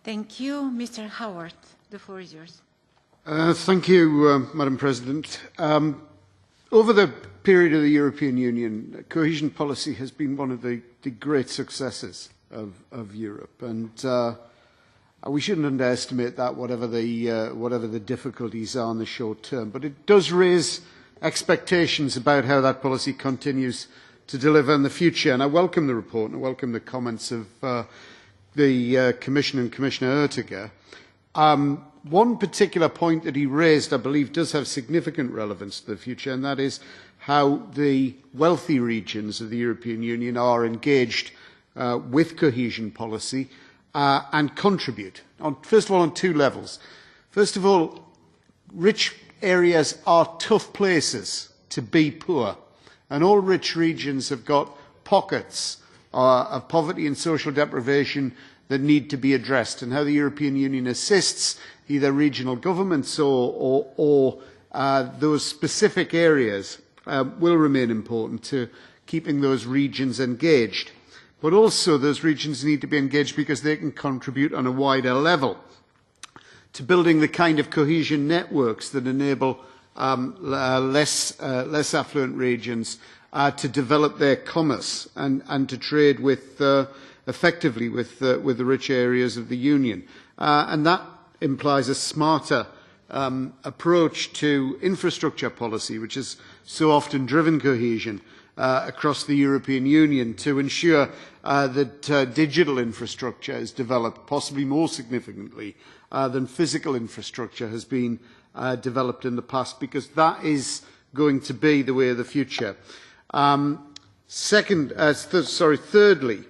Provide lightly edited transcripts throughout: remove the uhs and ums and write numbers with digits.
Thank you. Mr. Howarth, the floor is yours. Thank you, Madam President. Over the period of the European Union, cohesion policy has been one of the great successes of Europe, and we shouldn't underestimate that, whatever the difficulties are in the short term. But it does raise expectations about how that policy continues to deliver in the future, and I welcome the report and I welcome the comments of the Commission and Commissioner Oettinger. One particular point that he raised, I believe, does have significant relevance to the future, and that is how the wealthy regions of the European Union are engaged with cohesion policy and contribute, first of all, on two levels. First of all, rich areas are tough places to be poor, and all rich regions have got pockets of poverty and social deprivation that need to be addressed, and how the European Union assists either regional governments or those specific areas will remain important to keeping those regions engaged. But also those regions need to be engaged because they can contribute on a wider level to building the kind of cohesion networks that enable less affluent regions to develop their commerce and to trade with effectively with the rich areas of the Union. And that implies a smarter approach to infrastructure policy, which has so often driven cohesion across the European Union, to ensure that digital infrastructure is developed, possibly more significantly than physical infrastructure has been developed in the past, because that is going to be the way of the future. Thirdly,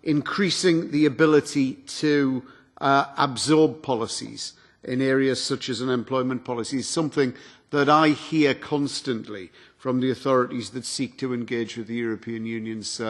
increasing the ability to absorb policies in areas such as unemployment policy is something that I hear constantly from the authorities that seek to engage with the European Union's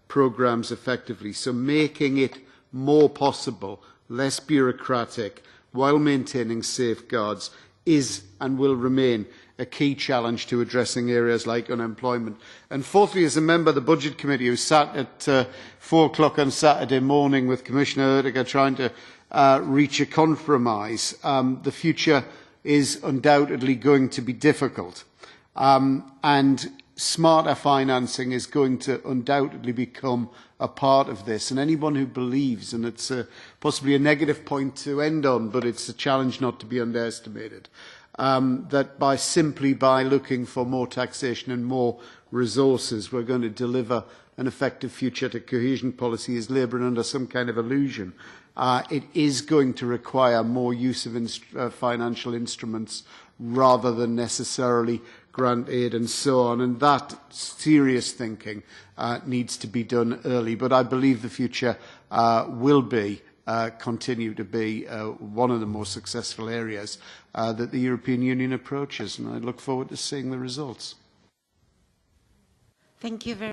programmes effectively. So making it more possible, less bureaucratic, while maintaining safeguards is and will remain a key challenge to addressing areas like unemployment. And fourthly, as a member of the Budget Committee who sat at 4 o'clock on Saturday morning with Commissioner Oettinger trying to reach a compromise, the future is undoubtedly going to be difficult. And smarter financing is going to undoubtedly become a part of this. And anyone who believes, and it's possibly a negative point to end on, but it's a challenge not to be underestimated, that simply by looking for more taxation and more resources we're going to deliver an effective future to cohesion policy is labouring under some kind of illusion. It is going to require more use of financial instruments rather than necessarily grant aid and so on, and that serious thinking needs to be done early. But I believe the future will continue to be one of the more successful areas that the European Union approaches, and I look forward to seeing the results. Thank you very